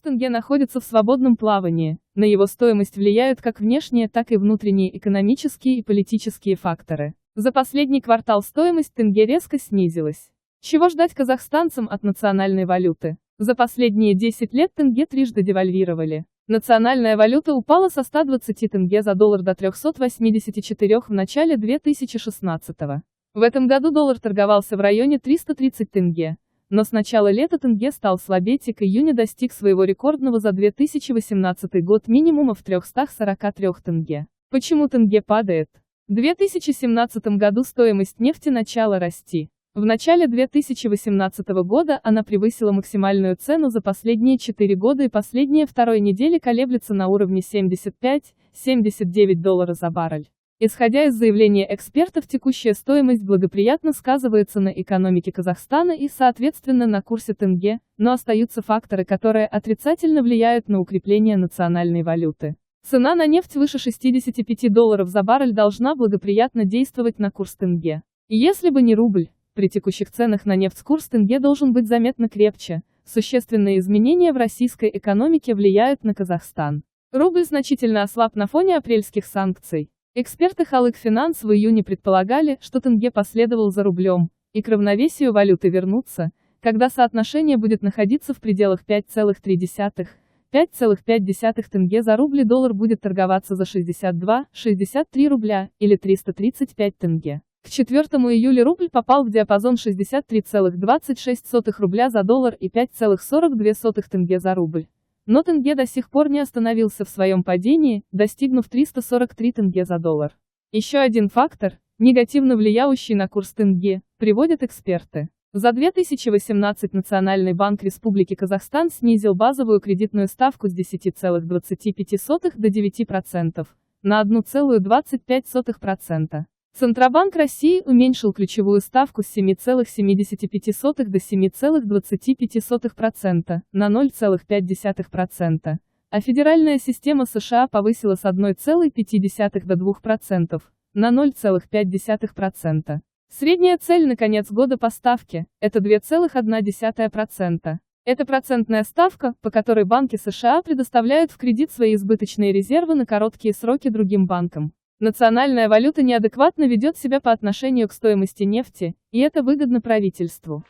тенге находится в свободном плавании, на его стоимость влияют как внешние, так и внутренние экономические и политические факторы. За последний квартал стоимость тенге резко снизилась. Чего ждать казахстанцам от национальной валюты? За последние 10 лет тенге трижды девальвировали. Национальная валюта упала со 120 тенге за доллар до 384 в начале 2016 года. В этом году доллар торговался в районе 330 тенге. Но с начала лета тенге стал слабеть и к июню достиг своего рекордного за 2018 год минимума в 343 тенге. Почему тенге падает? В 2017 году стоимость нефти начала расти. В начале 2018 года она превысила максимальную цену за последние 4 года и последние второй недели колеблется на уровне 75–79 долларов за баррель. Исходя из заявления экспертов, текущая стоимость благоприятно сказывается на экономике Казахстана и, соответственно, на курсе тенге, но остаются факторы, которые отрицательно влияют на укрепление национальной валюты. Цена на нефть выше 65 долларов за баррель должна благоприятно действовать на курс тенге. И если бы не рубль, при текущих ценах на нефть курс тенге должен быть заметно крепче. Существенные изменения в российской экономике влияют на Казахстан. Рубль значительно ослаб на фоне апрельских санкций. Эксперты Халык Финанс в июне предполагали, что тенге последовал за рублем, и к равновесию валюты вернутся, когда соотношение будет находиться в пределах 5,3–5,5 тенге за рубль и доллар будет торговаться за 62–63 рубля, или 335 тенге. К 4 июля рубль попал в диапазон 63,26 рубля за доллар и 5,42 тенге за рубль. Но тенге до сих пор не остановился в своем падении, достигнув 343 тенге за доллар. Еще один фактор, негативно влияющий на курс тенге, приводят эксперты. За 2018 Национальный банк Республики Казахстан снизил базовую кредитную ставку с 10,25 до 9% на 1,25%. Центробанк России уменьшил ключевую ставку с 7,75 до 7,25% на 0,5%, а федеральная система США повысила с 1,5 до 2% на 0,5%. Средняя цель на конец года по ставке – это 2,1%. Это процентная ставка, по которой банки США предоставляют в кредит свои избыточные резервы на короткие сроки другим банкам. Национальная валюта неадекватно ведет себя по отношению к стоимости нефти, и это выгодно правительству.